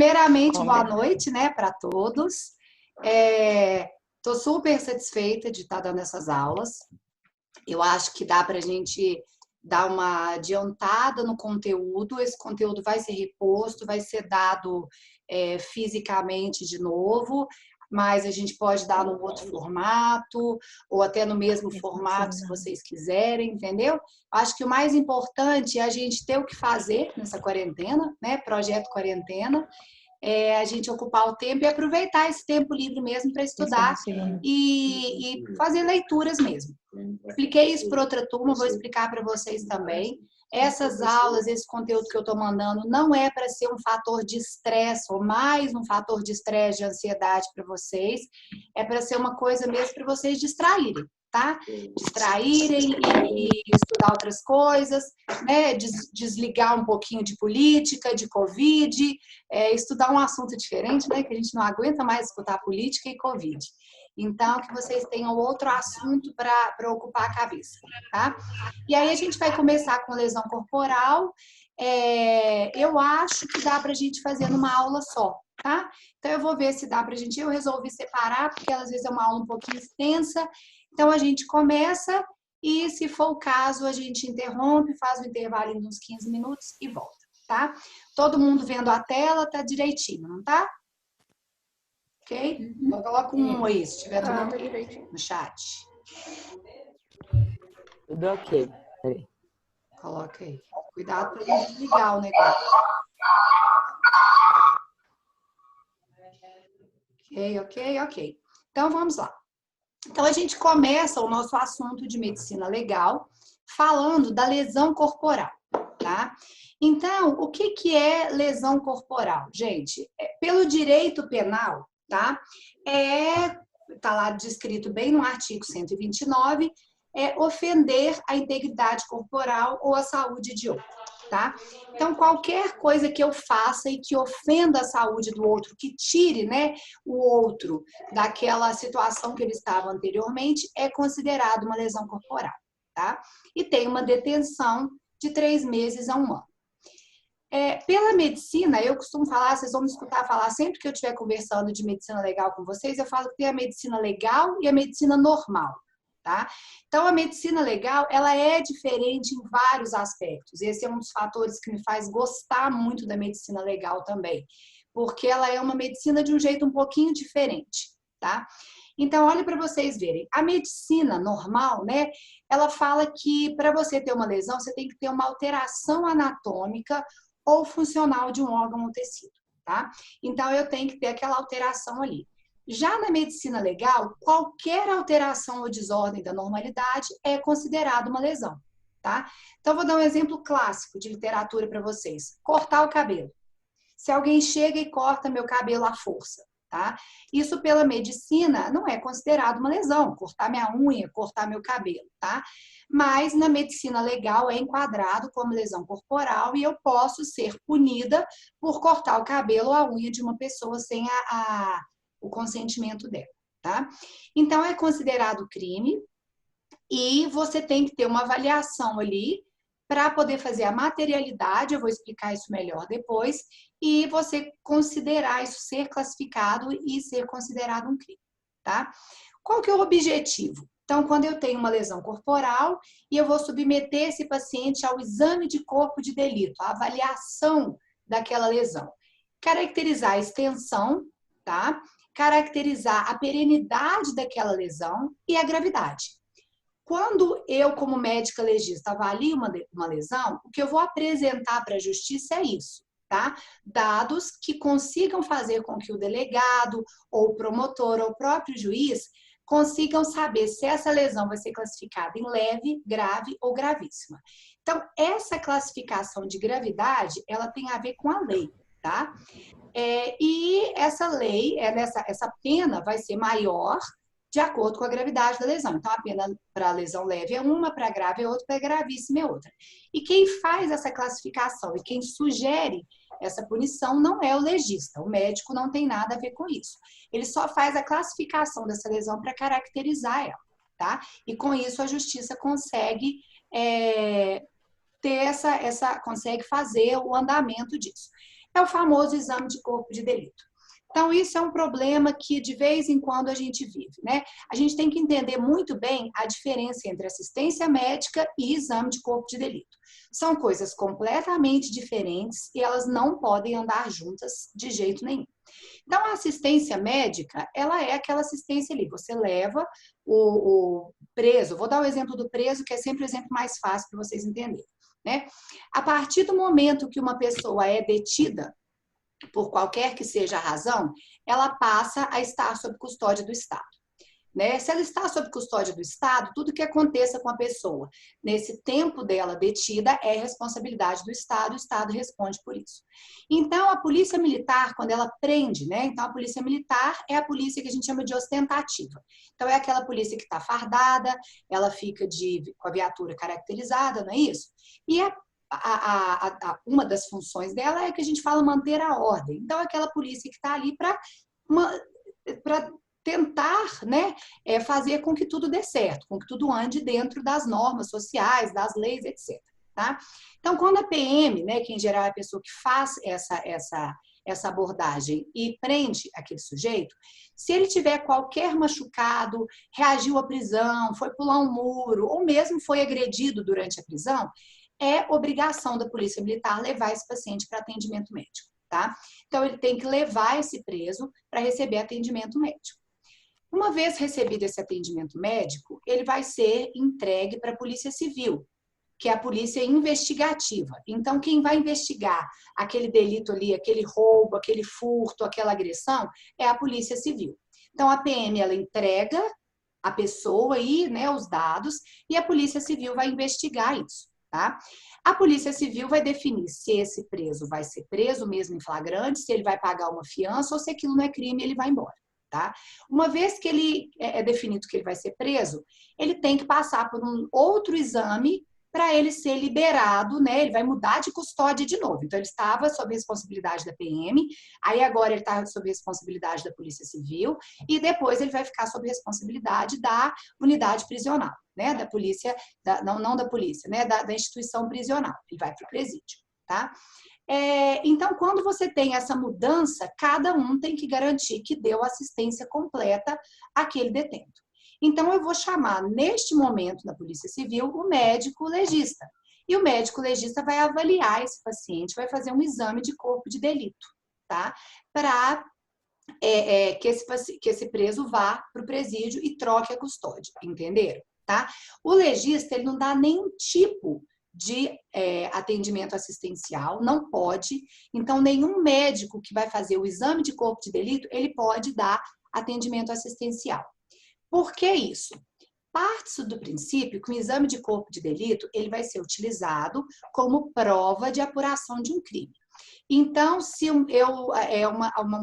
Primeiramente, boa noite, né, para todos. Estou super satisfeita de estar dando essas aulas. Eu acho que dá para a gente dar uma adiantada no conteúdo. Esse conteúdo vai ser reposto, vai ser dado fisicamente de novo, mas a gente pode dar num outro formato, ou até no mesmo formato, se vocês quiserem, entendeu? Acho que o mais importante é a gente ter o que fazer nessa quarentena, né? Projeto Quarentena. A gente ocupar o tempo e aproveitar esse tempo livre mesmo para estudar e fazer leituras mesmo. Expliquei isso para outra turma, vou explicar para vocês também. Essas aulas, esse conteúdo que eu estou mandando, não é para ser um fator de estresse ou mais um fator de estresse, de ansiedade para vocês. É para ser uma coisa mesmo para vocês distraírem, tá? Distraírem e estudar outras coisas, né? Desligar um pouquinho de política, de Covid, estudar um assunto diferente, né? Que a gente não aguenta mais escutar política e Covid. Então, que vocês tenham outro assunto para ocupar a cabeça, tá? E aí a gente vai começar com lesão corporal. Eu acho que dá para a gente fazer numa aula só, tá? Então, eu vou ver se dá para a gente. Eu resolvi separar, porque às vezes é uma aula um pouquinho extensa. Então, a gente começa e, se for o caso, a gente interrompe, faz um intervalo de uns 15 minutos e volta, tá? Todo mundo vendo a tela, tá direitinho, não tá? Ok? Eu coloco um aí, se tiver tudo no chat. Tudo ok. Peraí. Coloca aí. Cuidado para não desligar o negócio. Ok. Então, vamos lá. Então, a gente começa o nosso assunto de medicina legal falando da lesão corporal, tá? Então, o que é lesão corporal? Gente, pelo direito penal, tá? Tá lá descrito bem no artigo 129, ofender a integridade corporal ou a saúde de outro, tá? Então, qualquer coisa que eu faça e que ofenda a saúde do outro, que tire, né, o outro daquela situação que ele estava anteriormente, é considerado uma lesão corporal, tá? E tem uma detenção de 3 meses a 1 ano. Pela medicina, eu costumo falar, vocês vão me escutar falar sempre que eu estiver conversando de medicina legal com vocês, eu falo que tem a medicina legal e a medicina normal, tá? Então, a medicina legal, ela é diferente em vários aspectos. Esse é um dos fatores que me faz gostar muito da medicina legal também, porque ela é uma medicina de um jeito um pouquinho diferente, tá? Então, olha para vocês verem. A medicina normal, né? Ela fala que para você ter uma lesão, você tem que ter uma alteração anatômica ou funcional de um órgão ou tecido, tá? Então, eu tenho que ter aquela alteração ali. Já na medicina legal, qualquer alteração ou desordem da normalidade é considerada uma lesão, tá? Então, vou dar um exemplo clássico de literatura para vocês. Cortar o cabelo. Se alguém chega e corta meu cabelo à força, tá? Isso pela medicina não é considerado uma lesão, cortar minha unha, cortar meu cabelo, tá? Mas na medicina legal é enquadrado como lesão corporal e eu posso ser punida por cortar o cabelo ou a unha de uma pessoa sem o consentimento dela, tá? Então é considerado crime e você tem que ter uma avaliação ali para poder fazer a materialidade, eu vou explicar isso melhor depois, e você considerar isso ser classificado e ser considerado um crime, tá? Qual que é o objetivo? Então, quando eu tenho uma lesão corporal e eu vou submeter esse paciente ao exame de corpo de delito, a avaliação daquela lesão. Caracterizar a extensão, tá? Caracterizar a perenidade daquela lesão e a gravidade. Quando eu, como médica legista, avalio uma lesão, o que eu vou apresentar para a justiça é isso, tá? Dados que consigam fazer com que o delegado, ou o promotor, ou o próprio juiz consigam saber se essa lesão vai ser classificada em leve, grave ou gravíssima. Então, essa classificação de gravidade, ela tem a ver com a lei, tá? E essa lei, essa pena vai ser maior de acordo com a gravidade da lesão. Então, a pena para lesão leve é uma, para grave é outra, para gravíssima é outra. E quem faz essa classificação e quem sugere essa punição não é o legista. O médico não tem nada a ver com isso. Ele só faz a classificação dessa lesão para caracterizar ela, tá? E com isso a justiça consegue consegue fazer o andamento disso. É o famoso exame de corpo de delito. Então, isso é um problema que de vez em quando a gente vive, né? A gente tem que entender muito bem a diferença entre assistência médica e exame de corpo de delito. São coisas completamente diferentes e elas não podem andar juntas de jeito nenhum. Então, a assistência médica, ela é aquela assistência ali, você leva o preso, vou dar o exemplo do preso, que é sempre o exemplo mais fácil para vocês entenderem, né? A partir do momento que uma pessoa é detida, por qualquer que seja a razão, ela passa a estar sob custódia do Estado. Né? Se ela está sob custódia do Estado, tudo que aconteça com a pessoa nesse tempo dela detida é responsabilidade do Estado, o Estado responde por isso. Então, a polícia militar, quando ela prende, né? Então, a polícia militar é a polícia que a gente chama de ostentativa. Então, é aquela polícia que está fardada, ela fica com a viatura caracterizada, não é isso? E uma das funções dela é que a gente fala manter a ordem. Então, é aquela polícia que está ali para tentar, né, fazer com que tudo dê certo, com que tudo ande dentro das normas sociais, das leis, etc. Tá? Então, quando a PM, né, que em geral é a pessoa que faz essa abordagem e prende aquele sujeito, se ele tiver qualquer machucado, reagiu à prisão, foi pular um muro, ou mesmo foi agredido durante a prisão, é obrigação da Polícia Militar levar esse paciente para atendimento médico, tá? Então, ele tem que levar esse preso para receber atendimento médico. Uma vez recebido esse atendimento médico, ele vai ser entregue para a Polícia Civil, que é a polícia investigativa. Então, quem vai investigar aquele delito ali, aquele roubo, aquele furto, aquela agressão, é a Polícia Civil. Então, a PM, ela entrega a pessoa e, né, os dados, e a Polícia Civil vai investigar isso. Tá? A Polícia Civil vai definir se esse preso vai ser preso mesmo em flagrante, se ele vai pagar uma fiança ou se aquilo não é crime, ele vai embora. Tá? Uma vez que ele é definido que ele vai ser preso, ele tem que passar por um outro exame para ele ser liberado, né? Ele vai mudar de custódia de novo. Então, ele estava sob responsabilidade da PM, aí agora ele está sob responsabilidade da Polícia Civil, e depois ele vai ficar sob responsabilidade da unidade prisional, né? Da polícia, não da polícia, né? Da instituição prisional. Ele vai para o presídio, tá? Então, quando você tem essa mudança, cada um tem que garantir que deu assistência completa àquele detento. Então, eu vou chamar, neste momento, na Polícia Civil, o médico legista. E o médico legista vai avaliar esse paciente, vai fazer um exame de corpo de delito, tá? Para que esse preso vá para o presídio e troque a custódia, entenderam? Tá? O legista, ele não dá nenhum tipo de atendimento assistencial, não pode. Então, nenhum médico que vai fazer o exame de corpo de delito, ele pode dar atendimento assistencial. Por que isso? Parte-se do princípio que o exame de corpo de delito, ele vai ser utilizado como prova de apuração de um crime. Então, se um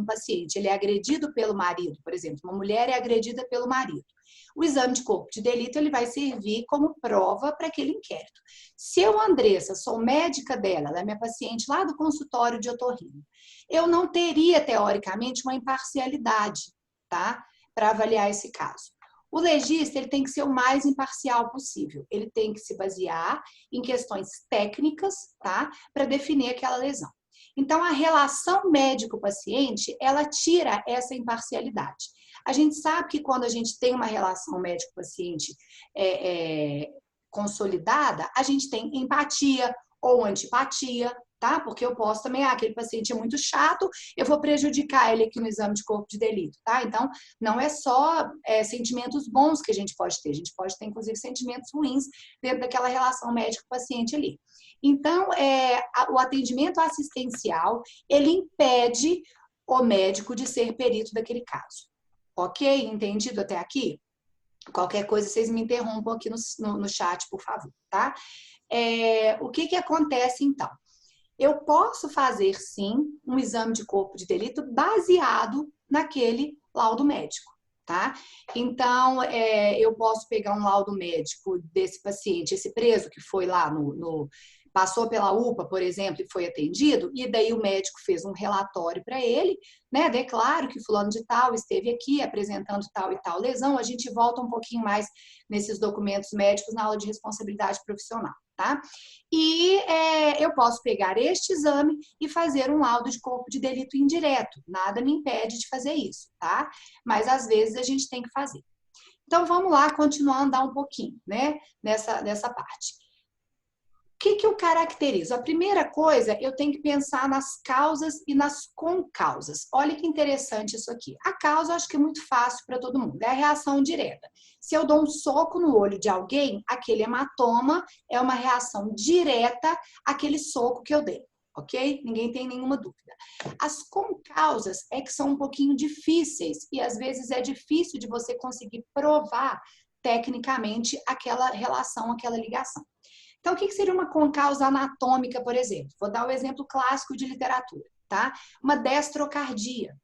paciente ele é agredido pelo marido, por exemplo, uma mulher é agredida pelo marido, o exame de corpo de delito ele vai servir como prova para aquele inquérito. Se eu, Andressa, sou médica dela, ela é minha paciente lá do consultório de otorrino, eu não teria, teoricamente, uma imparcialidade, tá? Para avaliar esse caso. O legista ele tem que ser o mais imparcial possível. Ele tem que se basear em questões técnicas, tá? Para definir aquela lesão. Então, a relação médico-paciente, ela tira essa imparcialidade. A gente sabe que quando a gente tem uma relação médico-paciente consolidada, a gente tem empatia ou antipatia, tá? Porque eu posso também, aquele paciente é muito chato, eu vou prejudicar ele aqui no exame de corpo de delito, tá? Então, não é só sentimentos bons que a gente pode ter inclusive sentimentos ruins dentro daquela relação médico-paciente ali. Então, o atendimento assistencial, ele impede o médico de ser perito daquele caso. Ok? Entendido até aqui? Qualquer coisa, vocês me interrompam aqui no chat, por favor, tá? O que acontece, então? Eu posso fazer, sim, um exame de corpo de delito baseado naquele laudo médico, tá? Então, eu posso pegar um laudo médico desse paciente, esse preso que foi lá passou pela UPA, por exemplo, e foi atendido, e daí o médico fez um relatório para ele, né? Declaro que fulano de tal esteve aqui apresentando tal e tal lesão. A gente volta um pouquinho mais nesses documentos médicos na aula de responsabilidade profissional, tá? E eu posso pegar este exame e fazer um laudo de corpo de delito indireto. Nada me impede de fazer isso, tá? Mas às vezes a gente tem que fazer. Então vamos lá, continuar a andar um pouquinho, né? Nessa parte. O que eu caracterizo? A primeira coisa, eu tenho que pensar nas causas e nas concausas. Olha que interessante isso aqui. A causa, eu acho que é muito fácil para todo mundo, é a reação direta. Se eu dou um soco no olho de alguém, aquele hematoma é uma reação direta àquele soco que eu dei, ok? Ninguém tem nenhuma dúvida. As concausas é que são um pouquinho difíceis e às vezes é difícil de você conseguir provar tecnicamente aquela relação, aquela ligação. Então, o que seria uma concausa anatômica, por exemplo? Vou dar o exemplo clássico de literatura, tá? Uma destrocardia.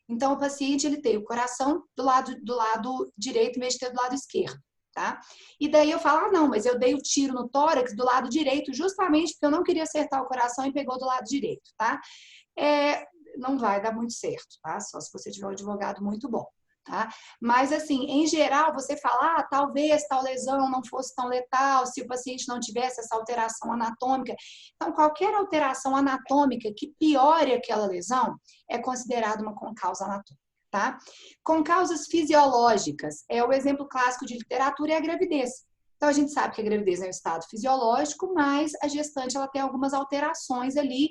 Então, o paciente ele tem o coração do lado direito em vez de ter do lado esquerdo, tá? E daí eu falo, ah, não, mas eu dei o tiro no tórax do lado direito justamente porque eu não queria acertar o coração e pegou do lado direito, tá? Não vai dar muito certo, tá? Só se você tiver um advogado muito bom. Tá? Mas, assim, em geral, você fala, ah, talvez tal lesão não fosse tão letal se o paciente não tivesse essa alteração anatômica. Então, qualquer alteração anatômica que piore aquela lesão é considerada uma concausa anatômica, tá? Concausas fisiológicas, o exemplo clássico de literatura é a gravidez. Então, a gente sabe que a gravidez é um estado fisiológico, mas a gestante ela tem algumas alterações ali.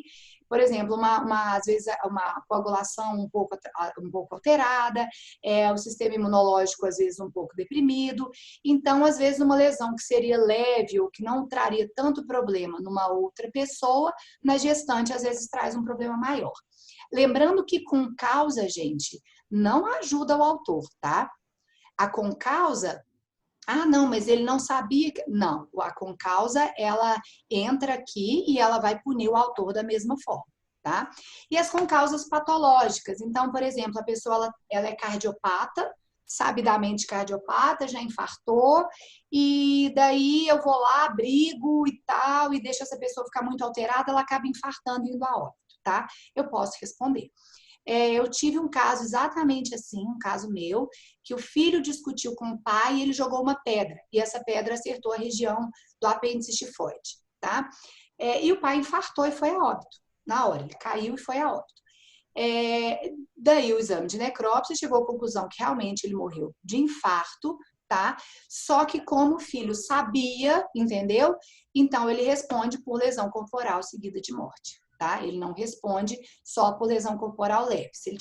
Por exemplo, às vezes uma coagulação um pouco alterada, o sistema imunológico às vezes um pouco deprimido. Então, às vezes, uma lesão que seria leve ou que não traria tanto problema numa outra pessoa, na gestante às vezes traz um problema maior. Lembrando que concausa, gente, não ajuda o autor, tá? A concausa ah, não, mas ele não sabia. Não, a concausa, ela entra aqui e ela vai punir o autor da mesma forma, tá? E as concausas patológicas. Então, por exemplo, a pessoa ela é cardiopata, sabidamente cardiopata, já infartou, e daí eu vou lá, brigo e tal, e deixo essa pessoa ficar muito alterada, ela acaba infartando e indo a óbito, tá? Eu posso responder. Eu tive um caso exatamente assim, um caso meu, que o filho discutiu com o pai e ele jogou uma pedra. E essa pedra acertou a região do apêndice tifoide, tá? E o pai infartou e foi a óbito. Na hora, ele caiu e foi a óbito. Daí o exame de necrópsia chegou à conclusão que realmente ele morreu de infarto, tá? Só que como o filho sabia, entendeu? Então ele responde por lesão corporal seguida de morte. Tá? Ele não responde só por lesão corporal leve. Se ele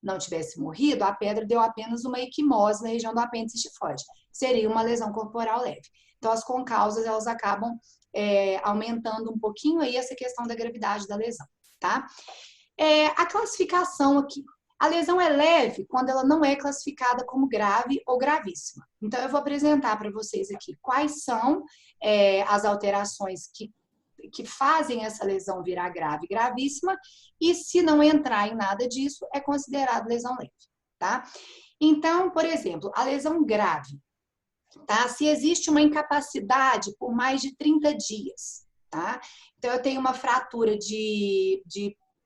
não tivesse morrido, a pedra deu apenas uma equimose na região do apêndice tifoide. Seria uma lesão corporal leve. Então, as concausas, elas acabam aumentando um pouquinho aí essa questão da gravidade da lesão, tá? A classificação aqui. A lesão é leve quando ela não é classificada como grave ou gravíssima. Então, eu vou apresentar para vocês aqui quais são as alterações que fazem essa lesão virar grave, gravíssima, e se não entrar em nada disso, é considerado lesão leve, tá? Então, por exemplo, a lesão grave, tá? Se existe uma incapacidade por mais de 30 dias, tá? Então, eu tenho uma fratura de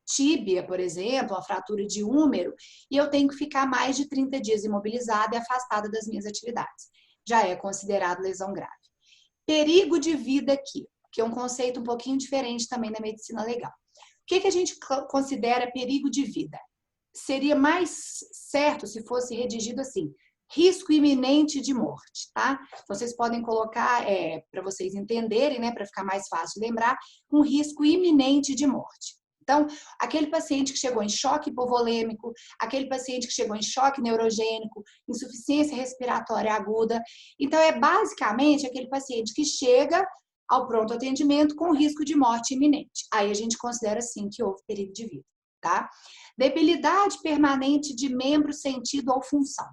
tíbia, por exemplo, uma fratura de úmero, e eu tenho que ficar mais de 30 dias imobilizada e afastada das minhas atividades. Já é considerado lesão grave. Perigo de vida aqui, que é um conceito um pouquinho diferente também da medicina legal. O que a gente considera perigo de vida? Seria mais certo se fosse redigido assim, risco iminente de morte, tá? Vocês podem colocar, para vocês entenderem, né, para ficar mais fácil de lembrar, um risco iminente de morte. Então, aquele paciente que chegou em choque hipovolêmico, aquele paciente que chegou em choque neurogênico, insuficiência respiratória aguda. Então, basicamente aquele paciente que chega ao pronto atendimento com risco de morte iminente. Aí a gente considera, sim, que houve perigo de vida, tá? Debilidade permanente de membro, sentido ou função.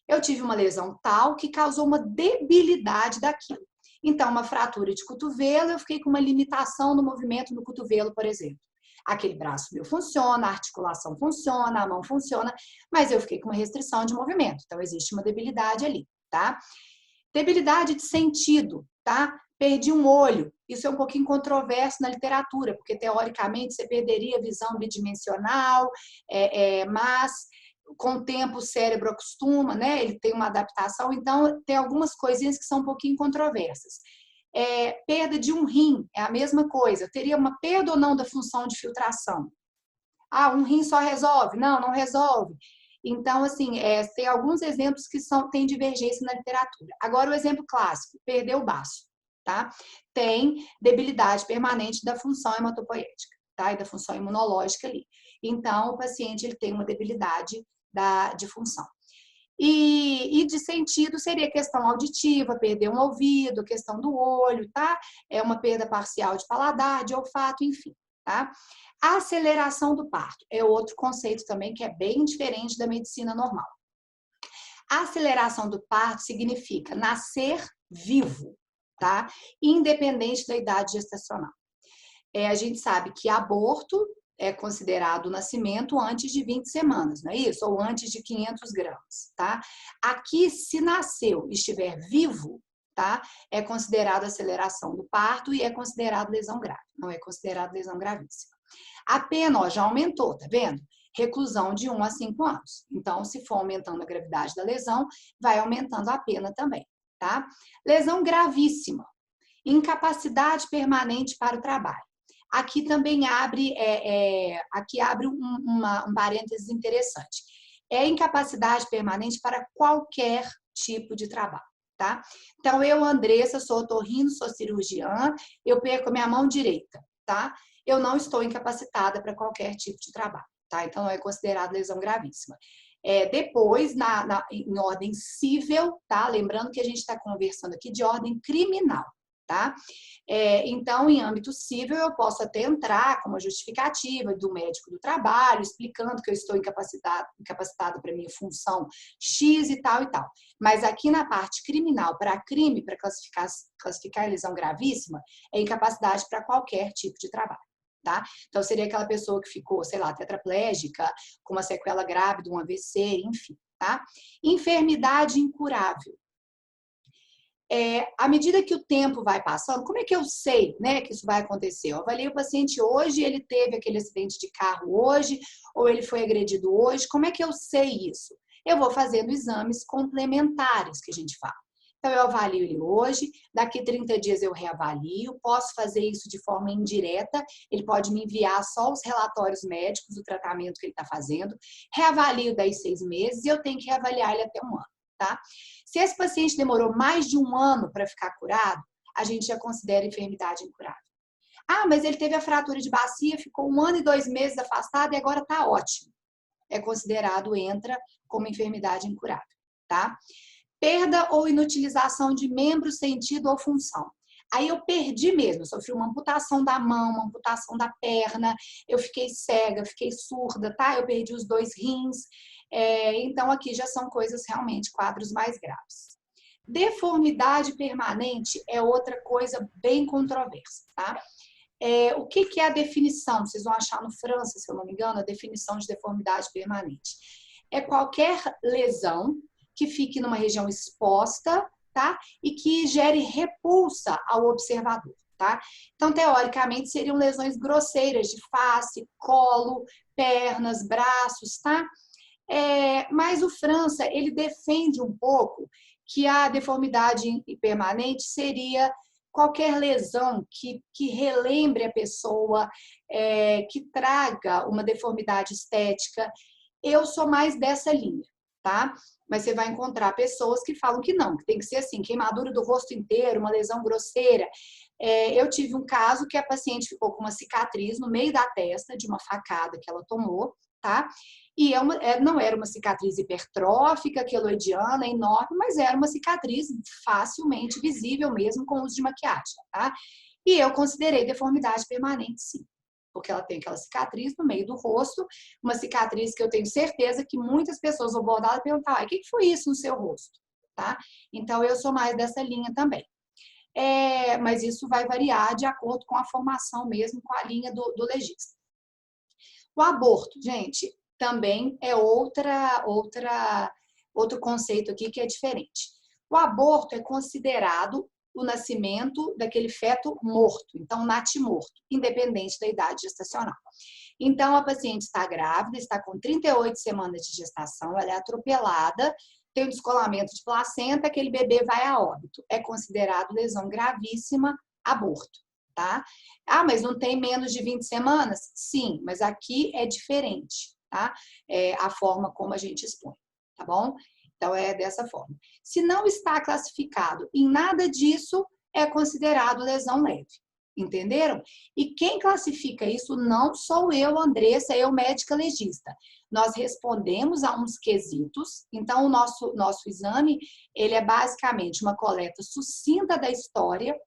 Eu tive uma lesão tal que causou uma debilidade daquilo. Então, uma fratura de cotovelo, eu fiquei com uma limitação no movimento no cotovelo, por exemplo. Aquele braço meu funciona, a articulação funciona, a mão funciona, mas eu fiquei com uma restrição de movimento. Então, existe uma debilidade ali, tá? Debilidade de sentido, tá? Perdi um olho. Isso é um pouquinho controverso na literatura, porque teoricamente você perderia a visão bidimensional, mas com o tempo o cérebro acostuma, né? Ele tem uma adaptação, então tem algumas coisinhas que são um pouquinho controversas. Perda de um rim é a mesma coisa. Teria uma perda ou não da função de filtração? Ah, um rim só resolve? Não, não resolve. Então, assim, tem alguns exemplos que têm divergência na literatura. Agora, o exemplo clássico, perder o baço, tá? Tem debilidade permanente da função hematopoética, tá? E da função imunológica ali. Então, o paciente ele tem uma debilidade de função. E de sentido seria questão auditiva, perder um ouvido, questão do olho, tá? É uma perda parcial de paladar, de olfato, enfim, tá? A aceleração do parto é outro conceito também que é bem diferente da medicina normal. A aceleração do parto significa nascer vivo, tá? Independente da idade gestacional. A gente sabe que aborto é considerado o nascimento antes de 20 semanas, não é isso? Ou antes de 500 gramas, tá? Aqui, se nasceu e estiver vivo, tá? É considerado aceleração do parto e é considerado lesão grave, não é considerado lesão gravíssima. A pena, ó, já aumentou, tá vendo? Reclusão de 1 a 5 anos. Então, se for aumentando a gravidade da lesão, vai aumentando a pena também, tá? Lesão gravíssima. Incapacidade permanente para o trabalho. Aqui também abre, um parênteses interessante. É incapacidade permanente para qualquer tipo de trabalho, tá? Então, eu, Andressa, sou otorrino, sou cirurgiã, eu perco a minha mão direita, tá? Eu não estou incapacitada para qualquer tipo de trabalho, tá? Então, não é considerado lesão gravíssima. Depois, em ordem cível, tá? Lembrando que a gente está conversando aqui de ordem criminal, tá? Então, em âmbito cível, eu posso até entrar com uma justificativa do médico do trabalho, explicando que eu estou incapacitada para minha função X e tal e tal. Mas aqui na parte criminal, para crime, para classificar lesão gravíssima, é incapacidade para qualquer tipo de trabalho. Tá? Então, seria aquela pessoa que ficou, sei lá, tetraplégica, com uma sequela grave de um AVC, enfim, tá? Enfermidade incurável. À medida que o tempo vai passando, como é que eu sei, né, que isso vai acontecer? Eu avalio o paciente hoje, ele teve aquele acidente de carro hoje, ou ele foi agredido hoje, como é que eu sei isso? Eu vou fazendo exames complementares que a gente fala. Então, eu avalio ele hoje, daqui 30 dias eu reavalio, posso fazer isso de forma indireta, ele pode me enviar só os relatórios médicos do tratamento que ele está fazendo, reavalio daí 6 meses e eu tenho que reavaliar ele até 1 ano, tá? Se esse paciente demorou mais de 1 ano para ficar curado, a gente já considera enfermidade incurável. Ah, mas ele teve a fratura de bacia, ficou 1 ano e 2 meses afastado e agora está ótimo. É considerado, entra como enfermidade incurável, tá? Perda ou inutilização de membro, sentido ou função. Aí eu perdi mesmo, eu sofri uma amputação da mão, uma amputação da perna, eu fiquei cega, fiquei surda, tá? Eu perdi os 2 rins. Então, aqui já são coisas realmente, quadros mais graves. Deformidade permanente é outra coisa bem controversa, tá? O que é a definição? Vocês vão achar no França, se eu não me engano, a definição de deformidade permanente. É qualquer lesão que fique numa região exposta, tá? E que gere repulsa ao observador, tá? Então, teoricamente, seriam lesões grosseiras de face, colo, pernas, braços, tá? Mas o França, ele defende um pouco que a deformidade permanente seria qualquer lesão que relembre a pessoa, que traga uma deformidade estética. Eu sou mais dessa linha, tá? Mas você vai encontrar pessoas que falam que não, que tem que ser assim, queimadura do rosto inteiro, uma lesão grosseira. Eu tive um caso que a paciente ficou com uma cicatriz no meio da testa de uma facada que ela tomou, tá? E não era uma cicatriz hipertrófica, queloidiana, enorme, mas era uma cicatriz facilmente visível mesmo com o uso de maquiagem, tá? E eu considerei deformidade permanente, sim. Porque ela tem aquela cicatriz no meio do rosto, uma cicatriz que eu tenho certeza que muitas pessoas vão abordar e perguntar, o que foi isso no seu rosto? Tá? Então, eu sou mais dessa linha também. Mas isso vai variar de acordo com a formação mesmo, com a linha do legista. O aborto, gente, também é outro conceito aqui que é diferente. O aborto é considerado o nascimento daquele feto morto, então natimorto, independente da idade gestacional. Então, a paciente está grávida, está com 38 semanas de gestação, ela é atropelada, tem um descolamento de placenta, aquele bebê vai a óbito. É considerado lesão gravíssima, aborto, tá? Ah, mas não tem menos de 20 semanas? Sim, mas aqui é diferente, tá? É a forma como a gente expõe, tá bom? Então, é dessa forma. Se não está classificado em nada disso, é considerado lesão leve. Entenderam? E quem classifica isso não sou eu, Andressa, eu médica legista. Nós respondemos a uns quesitos, então o nosso exame, ele é basicamente uma coleta sucinta da história.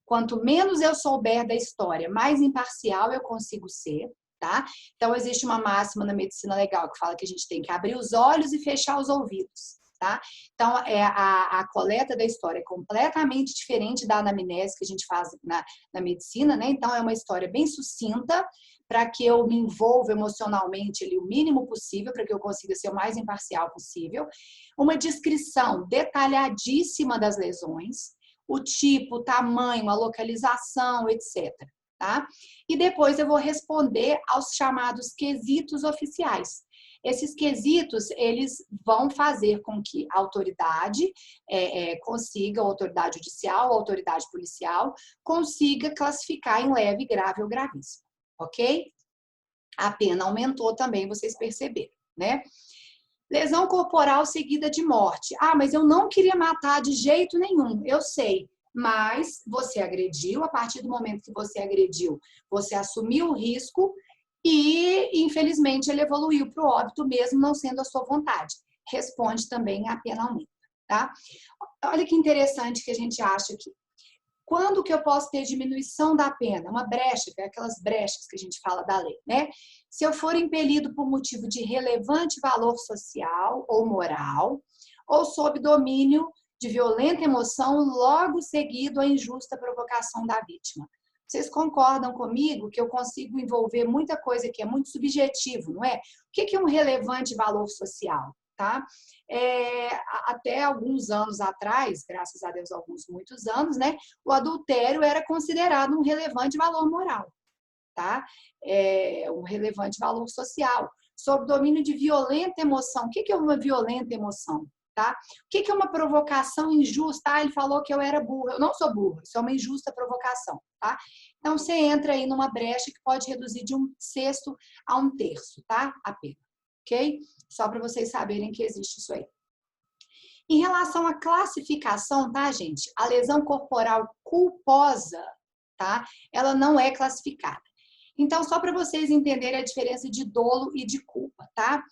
Quanto menos eu souber da história, mais imparcial eu consigo ser, tá? Então existe uma máxima na medicina legal que fala que a gente tem que abrir os olhos e fechar os ouvidos. Tá? Então, a coleta da história é completamente diferente da anamnese que a gente faz na medicina, né? Então, é uma história bem sucinta para que eu me envolva emocionalmente ali o mínimo possível, para que eu consiga ser o mais imparcial possível. Uma descrição detalhadíssima das lesões, o tipo, o tamanho, a localização, etc. Tá? E depois eu vou responder aos chamados quesitos oficiais. Esses quesitos, eles vão fazer com que a autoridade consiga, a autoridade judicial, a autoridade policial, consiga classificar em leve, grave ou gravíssimo, ok? A pena aumentou também, vocês perceberam, né? Lesão corporal seguida de morte. Ah, mas eu não queria matar de jeito nenhum, eu sei. Mas você agrediu, a partir do momento que você agrediu, você assumiu o risco e, infelizmente, ele evoluiu para o óbito, mesmo não sendo a sua vontade. Responde também a pena aumenta, tá? Olha que interessante que a gente acha aqui. Quando que eu posso ter diminuição da pena? Uma brecha, que é aquelas brechas que a gente fala da lei, né? Se eu for impelido por motivo de relevante valor social ou moral, ou sob domínio de violenta emoção, logo seguido à injusta provocação da vítima. Vocês concordam comigo que eu consigo envolver muita coisa que é muito subjetivo, não é? O que é um relevante valor social? Tá? Até alguns anos atrás, graças a Deus, muitos anos, né? O adultério era considerado um relevante valor moral, tá? Um relevante valor social. Sob domínio de violenta emoção. O que é uma violenta emoção? Tá? O que é uma provocação injusta? Ah, ele falou que eu era burra. Eu não sou burra, isso é uma injusta provocação, tá? Então, você entra aí numa brecha que pode reduzir de 1/6 a 1/3, tá? A pena, ok? Só para vocês saberem que existe isso aí. Em relação à classificação, tá, gente? A lesão corporal culposa, tá? Ela não é classificada. Então, só para vocês entenderem a diferença de dolo e de culpa, tá?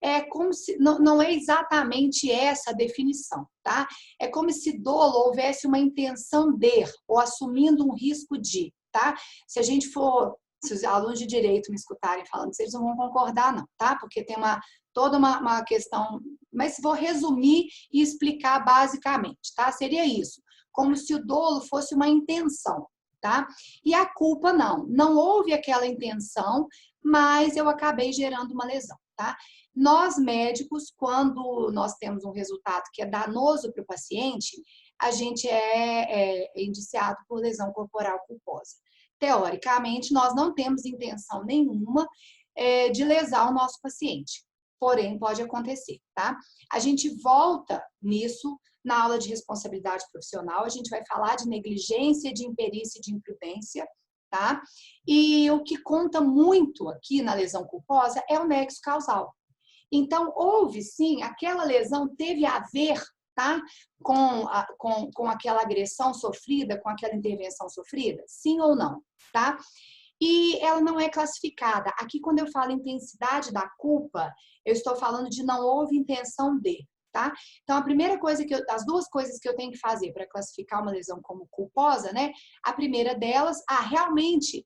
É como se, não é exatamente essa a definição, tá? É como se dolo houvesse uma intenção de, ou assumindo um risco de, tá? Se os alunos de direito me escutarem falando isso, eles não vão concordar não, tá? Porque tem toda uma questão, mas vou resumir e explicar basicamente, tá? Seria isso, como se o dolo fosse uma intenção, tá? E a culpa não houve aquela intenção, mas eu acabei gerando uma lesão, tá? Nós médicos, quando nós temos um resultado que é danoso para o paciente, a gente é indiciado por lesão corporal culposa. Teoricamente, nós não temos intenção nenhuma de lesar o nosso paciente, porém pode acontecer, tá? A gente volta nisso na aula de responsabilidade profissional, a gente vai falar de negligência, de imperícia e de imprudência, tá? E o que conta muito aqui na lesão culposa é o nexo causal. Então, houve sim, aquela lesão teve a ver, tá? Com aquela agressão sofrida, com aquela intervenção sofrida? Sim ou não, tá? E ela não é classificada. Aqui, quando eu falo intensidade da culpa, eu estou falando de não houve intenção de, tá? Então, a primeira coisa as duas coisas que eu tenho que fazer para classificar uma lesão como culposa, né? A primeira delas, realmente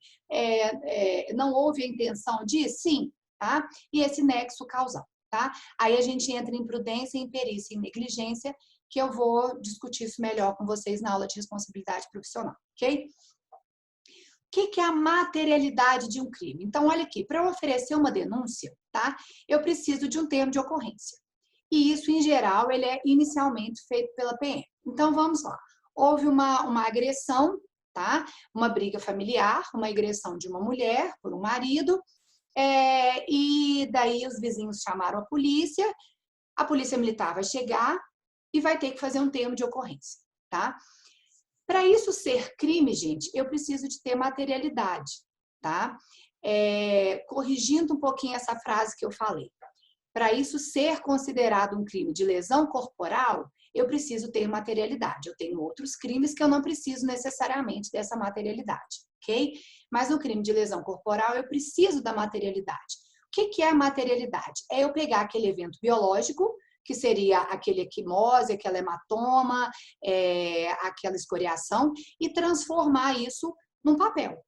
não houve a intenção de? Sim, tá? E esse nexo causal, tá? Aí a gente entra em prudência, imperícia e negligência, que eu vou discutir isso melhor com vocês na aula de responsabilidade profissional, ok? O que é a materialidade de um crime? Então, olha aqui, para eu oferecer uma denúncia, tá? Eu preciso de um termo de ocorrência. E isso, em geral, ele é inicialmente feito pela PM. Então, vamos lá. Houve uma agressão, tá? Uma briga familiar, uma agressão de uma mulher por um marido, e daí os vizinhos chamaram a polícia, A polícia militar vai chegar e vai ter que fazer um termo de ocorrência, tá? Para isso ser crime, gente, eu preciso de ter materialidade, tá? Corrigindo um pouquinho essa frase que eu falei. Para isso ser considerado um crime de lesão corporal, eu preciso ter materialidade. Eu tenho outros crimes que eu não preciso necessariamente dessa materialidade, ok? Mas no crime de lesão corporal, eu preciso da materialidade. O que é a materialidade? É eu pegar aquele evento biológico, que seria aquele equimose, aquela hematoma, aquela escoriação, e transformar isso num papel,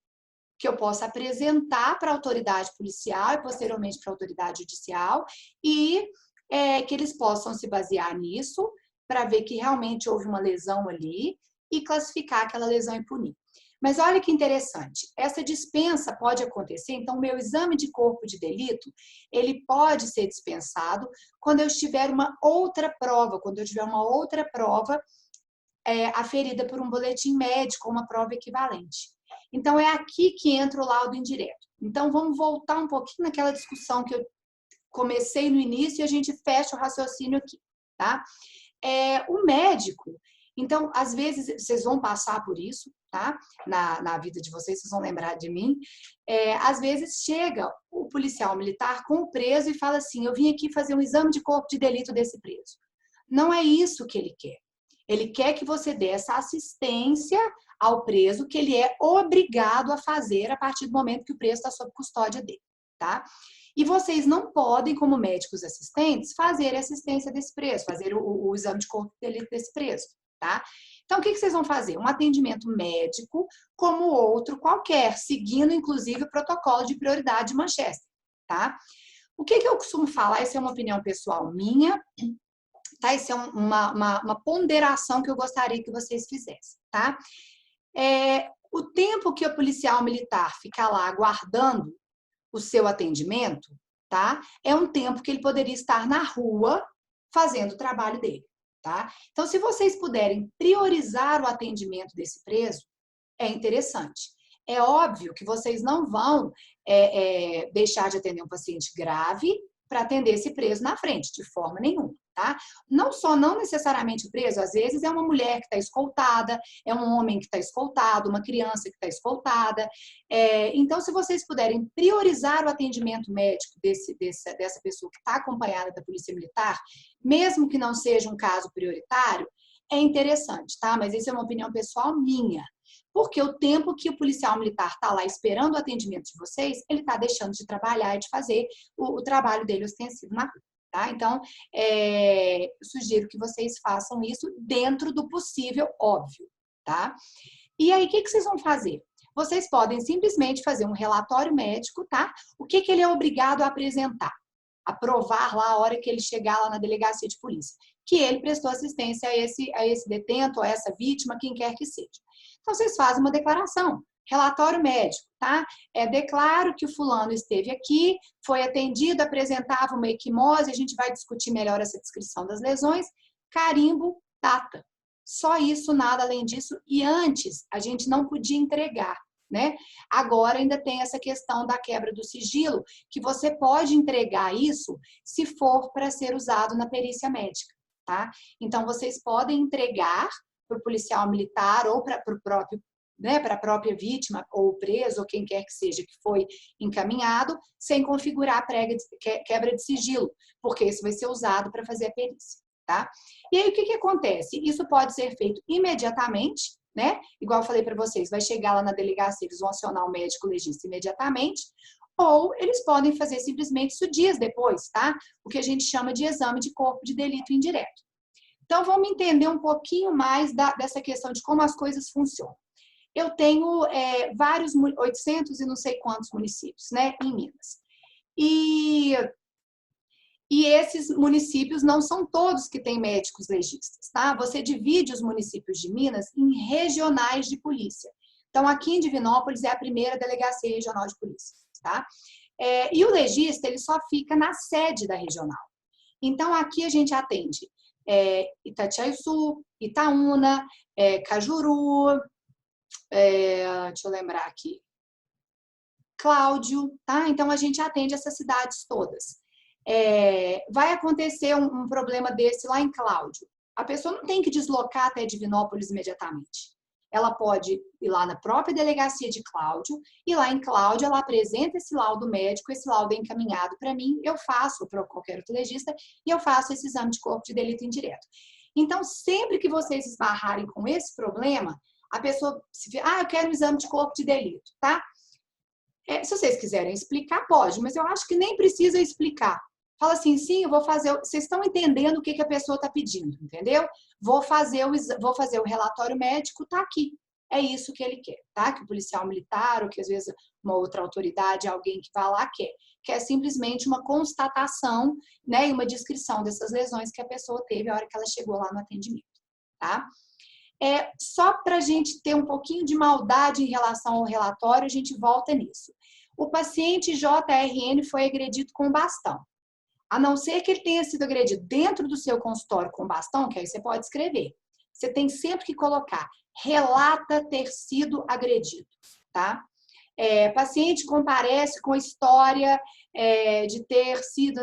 que eu possa apresentar para a autoridade policial e posteriormente para a autoridade judicial e que eles possam se basear nisso para ver que realmente houve uma lesão ali e classificar aquela lesão e punir. Mas olha que interessante, essa dispensa pode acontecer, então o meu exame de corpo de delito, ele pode ser dispensado quando eu tiver uma outra prova, aferida por um boletim médico, uma prova equivalente. Então, é aqui que entra o laudo indireto. Então, vamos voltar um pouquinho naquela discussão que eu comecei no início e a gente fecha o raciocínio aqui, tá? O médico, então, às vezes, vocês vão passar por isso, tá? Na vida de vocês, vocês vão lembrar de mim. Às vezes, chega o policial militar com o preso e fala assim, eu vim aqui fazer um exame de corpo de delito desse preso. Não é isso que ele quer. Ele quer que você dê essa assistência ao preso que ele é obrigado a fazer a partir do momento que o preso está sob custódia dele, tá? E vocês não podem, como médicos assistentes, fazer a assistência desse preso, fazer o exame de corpo de delito desse preso, tá? Então, o que vocês vão fazer? Um atendimento médico como outro qualquer, seguindo, inclusive, o protocolo de prioridade de Manchester, tá? O que eu costumo falar, essa é uma opinião pessoal minha, tá? Isso é uma ponderação que eu gostaria que vocês fizessem, tá? O tempo que o policial militar fica lá aguardando o seu atendimento, tá? É um tempo que ele poderia estar na rua fazendo o trabalho dele, tá? Então, se vocês puderem priorizar o atendimento desse preso, é interessante. É óbvio que vocês não vão deixar de atender um paciente grave para atender esse preso na frente, de forma nenhuma, tá? Não necessariamente o preso, às vezes é uma mulher que está escoltada, é um homem que está escoltado, uma criança que está escoltada. Então, se vocês puderem priorizar o atendimento médico dessa pessoa que está acompanhada da Polícia Militar, mesmo que não seja um caso prioritário, é interessante, tá? Mas isso é uma opinião pessoal minha. Porque o tempo que o policial militar está lá esperando o atendimento de vocês, ele está deixando de trabalhar e de fazer o trabalho dele ostensivo na rua, tá? Então, sugiro que vocês façam isso dentro do possível, óbvio, tá? E aí, o que vocês vão fazer? Vocês podem simplesmente fazer um relatório médico, tá? O que ele é obrigado a apresentar? Aprovar lá a hora que ele chegar lá na delegacia de polícia, que ele prestou assistência a esse detento, a essa vítima, quem quer que seja. Então, vocês fazem uma declaração, relatório médico, tá? Declaro que o fulano esteve aqui, foi atendido, apresentava uma equimose, a gente vai discutir melhor essa descrição das lesões, carimbo, data. Só isso, nada além disso, e antes a gente não podia entregar, né? Agora ainda tem essa questão da quebra do sigilo, que você pode entregar isso se for para ser usado na perícia médica, tá? Então, vocês podem entregar para o policial militar ou para o próprio, né, para a própria vítima ou preso ou quem quer que seja que foi encaminhado, sem configurar a quebra de sigilo, porque isso vai ser usado para fazer a perícia, tá? E aí o que acontece? Isso pode ser feito imediatamente, né? Igual eu falei para vocês, vai chegar lá na delegacia, eles vão acionar o médico legista imediatamente, ou eles podem fazer simplesmente isso dias depois, tá? O que a gente chama de exame de corpo de delito indireto. Então, vamos entender um pouquinho mais dessa questão de como as coisas funcionam. Eu tenho vários, 800 e não sei quantos municípios, né, em Minas. E esses municípios não são todos que têm médicos legistas, tá? Você divide os municípios de Minas em regionais de polícia. Então, aqui em Divinópolis é a primeira delegacia regional de polícia, tá? E o legista, ele só fica na sede da regional. Então, aqui a gente atende Itatiaçu, Itaúna, Cajuru, deixa eu lembrar aqui, Cláudio, tá? Então, a gente atende essas cidades todas. vai acontecer um problema desse lá em Cláudio. A pessoa não tem que deslocar até Divinópolis imediatamente. Ela pode ir lá na própria delegacia de Cláudio, e lá em Cláudio ela apresenta esse laudo médico, esse laudo é encaminhado para mim, eu faço, para qualquer outro legista, e eu faço esse exame de corpo de delito indireto. Então, sempre que vocês esbarrarem com esse problema, a pessoa, eu quero um exame de corpo de delito, tá? Se vocês quiserem explicar, pode, mas eu acho que nem precisa explicar. Fala assim, sim, eu vou fazer. Vocês estão entendendo o que a pessoa está pedindo, entendeu? Vou fazer o relatório médico, tá aqui. É isso que ele quer, tá? Que o policial militar, ou que às vezes uma outra autoridade, alguém que vai lá quer. Quer simplesmente uma constatação, né? E uma descrição dessas lesões que a pessoa teve a hora que ela chegou lá no atendimento, tá? Só para a gente ter um pouquinho de maldade em relação ao relatório, a gente volta nisso. O paciente JRN foi agredido com bastão. A não ser que ele tenha sido agredido dentro do seu consultório com bastão, que aí você pode escrever. Você tem sempre que colocar, relata ter sido agredido, tá? Paciente comparece com história de ter sido,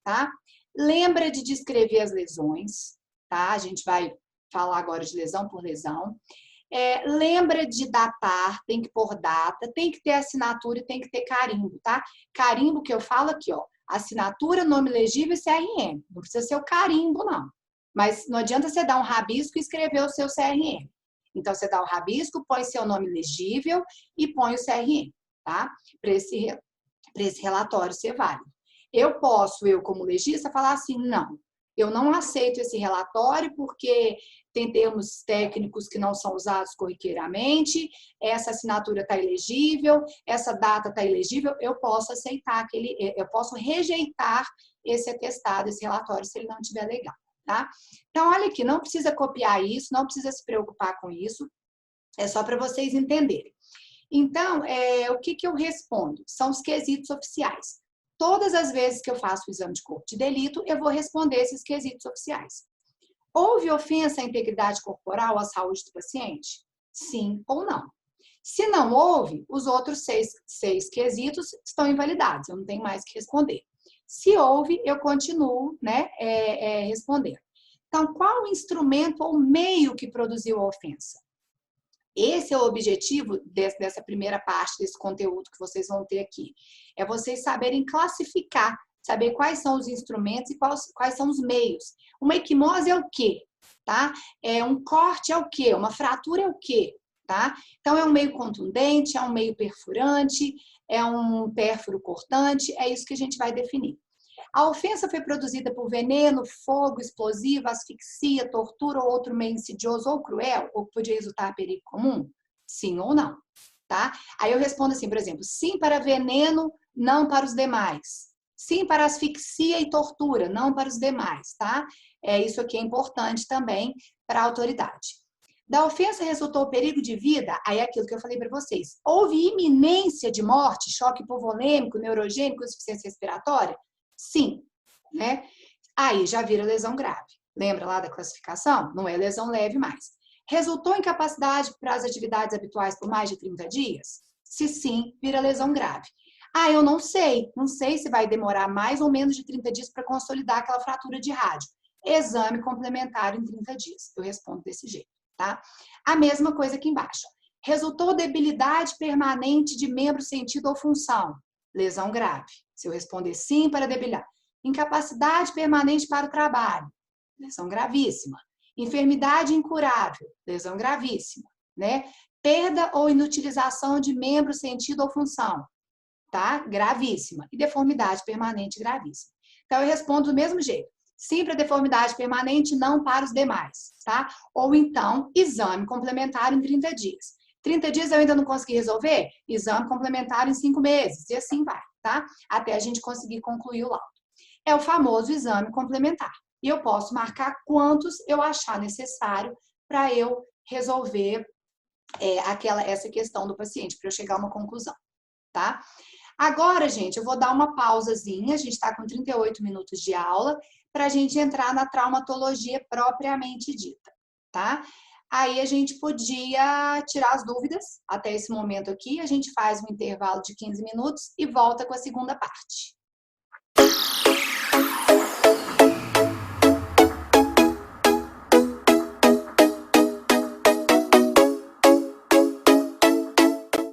tá? Lembra de descrever as lesões, tá? A gente vai falar agora de lesão por lesão. Lembra de datar, tem que pôr data, tem que ter assinatura e tem que ter carimbo, tá? Carimbo que eu falo aqui, ó. Assinatura, nome legível e CRM. Não precisa ser o carimbo, não. Mas não adianta você dar um rabisco e escrever o seu CRM. Então, você dá o rabisco, põe seu nome legível e põe o CRM, tá? Para esse relatório ser válido. Eu como legista, falar assim, não, eu não aceito esse relatório porque tem termos técnicos que não são usados corriqueiramente, essa assinatura está ilegível, essa data está ilegível, eu posso aceitar eu posso rejeitar esse atestado, esse relatório, se ele não estiver legal, tá? Então, olha aqui, não precisa copiar isso, não precisa se preocupar com isso, é só para vocês entenderem. Então, o que eu respondo? São os quesitos oficiais. Todas as vezes que eu faço o exame de corpo de delito, eu vou responder esses quesitos oficiais. Houve ofensa à integridade corporal, à saúde do paciente? Sim ou não? Se não houve, os outros seis quesitos estão invalidados, eu não tenho mais que responder. Se houve, eu continuo, né, respondendo. Então, qual o instrumento ou meio que produziu a ofensa? Esse é o objetivo dessa primeira parte desse conteúdo que vocês vão ter aqui. É vocês saberem classificar, saber quais são os instrumentos e quais são os meios. Uma equimose é o quê? Tá? Um corte é o quê? Uma fratura é o quê? Tá? Então, é um meio contundente, é um meio perfurante, é um pérfuro cortante, é isso que a gente vai definir. A ofensa foi produzida por veneno, fogo, explosivo, asfixia, tortura ou outro meio insidioso ou cruel, ou que podia resultar em perigo comum? Sim ou não, tá? Aí eu respondo assim, por exemplo, sim para veneno, não para os demais. Sim para asfixia e tortura, não para os demais, tá? Isso aqui é importante também para a autoridade. Da ofensa resultou perigo de vida, aí é aquilo que eu falei para vocês. Houve iminência de morte, choque hipovolêmico, neurogênico, insuficiência respiratória? Sim, né? Aí já vira lesão grave. Lembra lá da classificação? Não é lesão leve mais. Resultou em incapacidade para as atividades habituais por mais de 30 dias? Se sim, vira lesão grave. Eu não sei se vai demorar mais ou menos de 30 dias para consolidar aquela fratura de rádio. Exame complementar em 30 dias. Eu respondo desse jeito, tá? A mesma coisa aqui embaixo. Resultou debilidade permanente de membro, sentido ou função? Lesão grave. Se eu responder sim para debilidade. Incapacidade permanente para o trabalho. Lesão gravíssima. Enfermidade incurável. Lesão gravíssima, né? Perda ou inutilização de membro, sentido ou função. Tá? Gravíssima. E deformidade permanente gravíssima. Então, eu respondo do mesmo jeito. Sim para deformidade permanente, não para os demais, tá? Ou então, exame complementar em 30 dias. 30 dias eu ainda não consegui resolver? Exame complementar em 5 meses. E assim vai, tá? Até a gente conseguir concluir o laudo. É o famoso exame complementar. E eu posso marcar quantos eu achar necessário para eu resolver essa questão do paciente, para eu chegar a uma conclusão, tá? Agora, gente, eu vou dar uma pausazinha, a gente está com 38 minutos de aula, para a gente entrar na traumatologia propriamente dita, tá? Aí a gente podia tirar as dúvidas até esse momento aqui, a gente faz um intervalo de 15 minutos e volta com a segunda parte.